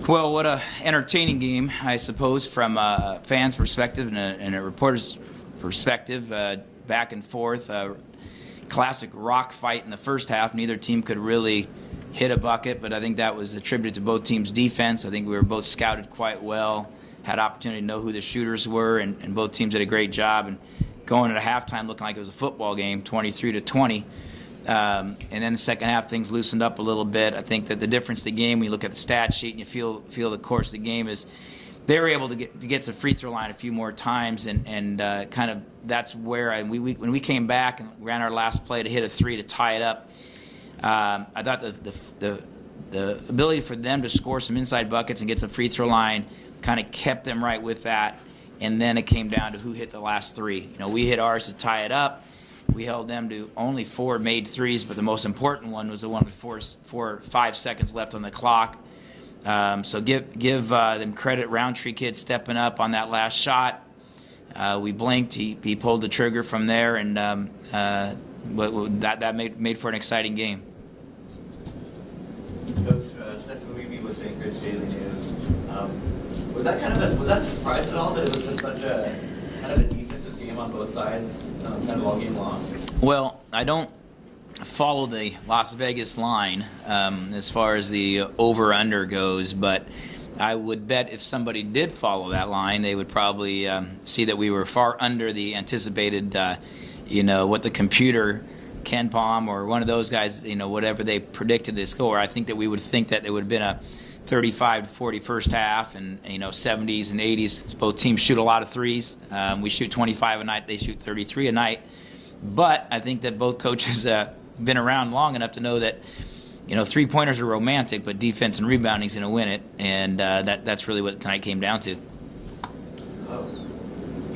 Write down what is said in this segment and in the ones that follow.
Well, what a entertaining game, I suppose, from a fan's perspective and a reporter's perspective. Back and forth, classic rock fight in the first half. Neither team could really hit a bucket, but I think that was attributed to both teams' defense. I think we were both scouted quite well, had opportunity to know who the shooters were, and both teams did a great job. And going into halftime looking like it was a football game, 23-20. And then the second half, things loosened up a little bit. I think that the difference in the game, when you look at the stat sheet and you feel the course of the game, is they were able to get to the free throw line a few more times, and kind of that's where when we came back and ran our last play to hit a three to tie it up. I thought the ability for them to score some inside buckets and get to the free throw line kind of kept them right with that. And then it came down to who hit the last three. We hit ours to tie it up. We held them to only 4 made threes, but the most important one was the one with 4 or 5 seconds left on the clock. So give them credit. Roundtree kid stepping up on that last shot. We blinked. He pulled the trigger from there, and that made for an exciting game. Coach, Seth Weeby with the Anchorage Daily News. Was that a surprise at all that it was just such a kind of a defensive game on both sides, kind of all game long? Well, I don't follow the Las Vegas line as far as the over-under goes, but I would bet if somebody did follow that line, they would probably see that we were far under the anticipated, what the computer, Ken Palm or one of those guys, whatever they predicted the score. I think that we would think that it would have been a 35-40 first half, and 70s and 80s. Both teams shoot a lot of threes. We shoot 25 a night. They shoot 33 a night. But I think that both coaches been around long enough to know that 3-pointers are romantic, but defense and rebounding is going to win it, and that's really what tonight came down to.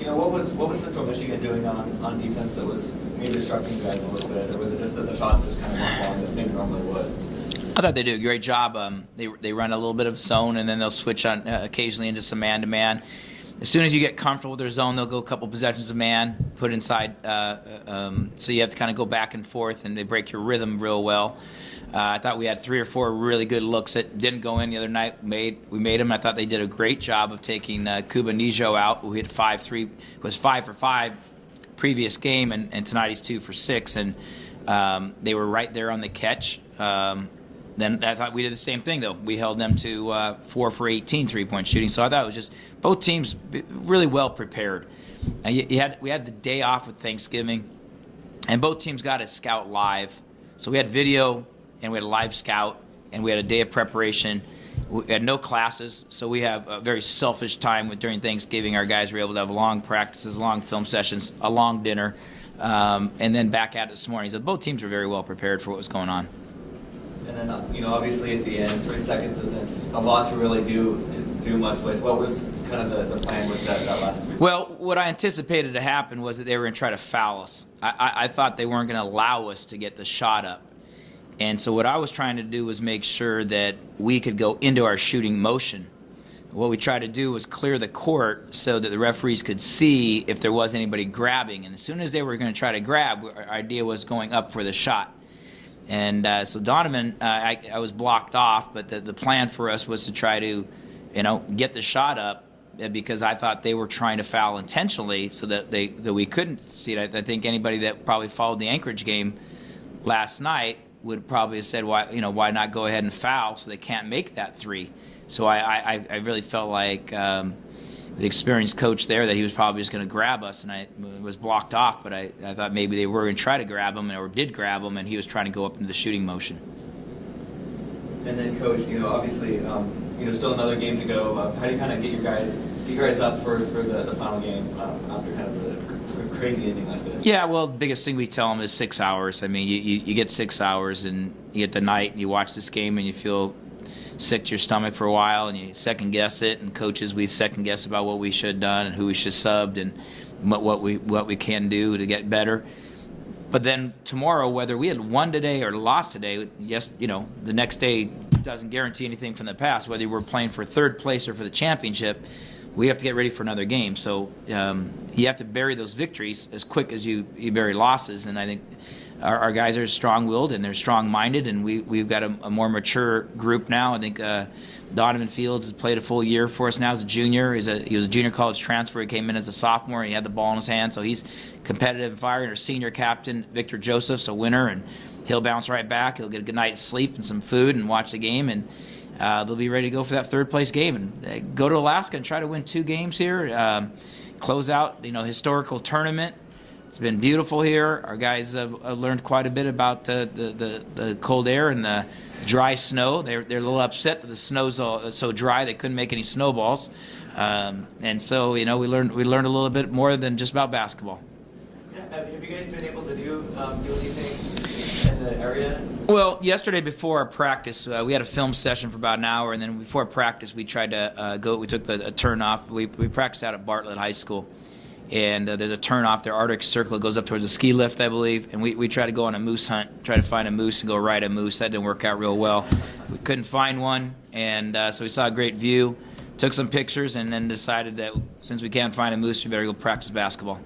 What was Central Michigan doing on defense that was maybe disrupting you guys a little bit, or was it just that the shots just kind of weren't falling that they normally would? I thought they did a great job. They run a little bit of zone, and then they'll switch on occasionally into some man-to-man. As soon as you get comfortable with their zone, they'll go a couple possessions of man, put inside. So you have to kind of go back and forth, and they break your rhythm real well. I thought we had 3 or 4 really good looks that didn't go in the other night. We made them. I thought they did a great job of taking Kuba Nijo out, who hit 5-3, was 5 for 5 previous game, and tonight he's 2 for 6. And they were right there on the catch. Then I thought we did the same thing, though. We held them to 4 for 18 3-point shooting. So I thought it was just both teams really well prepared. We had the day off with Thanksgiving, and both teams got a scout live. So we had video, and we had a live scout, and we had a day of preparation. We had no classes, so we have a very selfish time during Thanksgiving. Our guys were able to have long practices, long film sessions, a long dinner, and then back at it this morning. So both teams were very well prepared for what was going on. And then, obviously at the end, 3 seconds isn't a lot to really do much with. What was kind of the plan with that last 3 seconds? Well, what I anticipated to happen was that they were going to try to foul us. I thought they weren't going to allow us to get the shot up. And so what I was trying to do was make sure that we could go into our shooting motion. What we tried to do was clear the court so that the referees could see if there was anybody grabbing. And as soon as they were going to try to grab, our idea was going up for the shot. And so Donovan, I was blocked off, but the plan for us was to try to, get the shot up, because I thought they were trying to foul intentionally so that we couldn't see it. I think anybody that probably followed the Anchorage game last night would probably have said, why not go ahead and foul so they can't make that 3? So I really felt like the experienced coach there that he was probably just going to grab us, and I was blocked off, but I thought maybe they were going to try to grab him, or did grab him, and he was trying to go up into the shooting motion. And then, Coach, obviously, still another game to go. How do you kind of get you guys up for the final game after kind of the crazy ending like this? Yeah, well, the biggest thing we tell them is 6 hours. I mean, you get 6 hours, and you get the night, and you watch this game, and you feel sick to your stomach for a while, and you second guess it, and coaches, we second guess about what we should have done and who we should have subbed and what we can do to get better. But then tomorrow, whether we had won today or lost today, yes, the next day doesn't guarantee anything from the past. Whether we're playing for third place or for the championship, we have to get ready for another game. So you have to bury those victories as quick as you bury losses. And I think our guys are strong-willed and they're strong-minded, and we've got a more mature group now. I think Donovan Fields has played a full year for us now as a junior. He was a junior college transfer. He came in as a sophomore, and he had the ball in his hand, so he's competitive and fiery. Our senior captain, Victor Joseph's a winner, and he'll bounce right back. He'll get a good night's sleep and some food and watch the game, and they'll be ready to go for that third-place game and go to Alaska and try to win 2 games here, close out, historical tournament. It's been beautiful here. Our guys have learned quite a bit about the cold air and the dry snow. They're a little upset that the snow's so dry they couldn't make any snowballs, and so we learned a little bit more than just about basketball. Yeah, have you guys been able to do anything in the area? Well, yesterday before our practice, we had a film session for about an hour, and then before practice, we tried to We took a turn off. We practiced out at Bartlett High School. And there's a turn off there, Arctic Circle. It goes up towards a ski lift, I believe. And we try to go on a moose hunt, try to find a moose and go ride a moose. That didn't work out real well. We couldn't find one, and so we saw a great view, took some pictures, and then decided that since we can't find a moose, we better go practice basketball.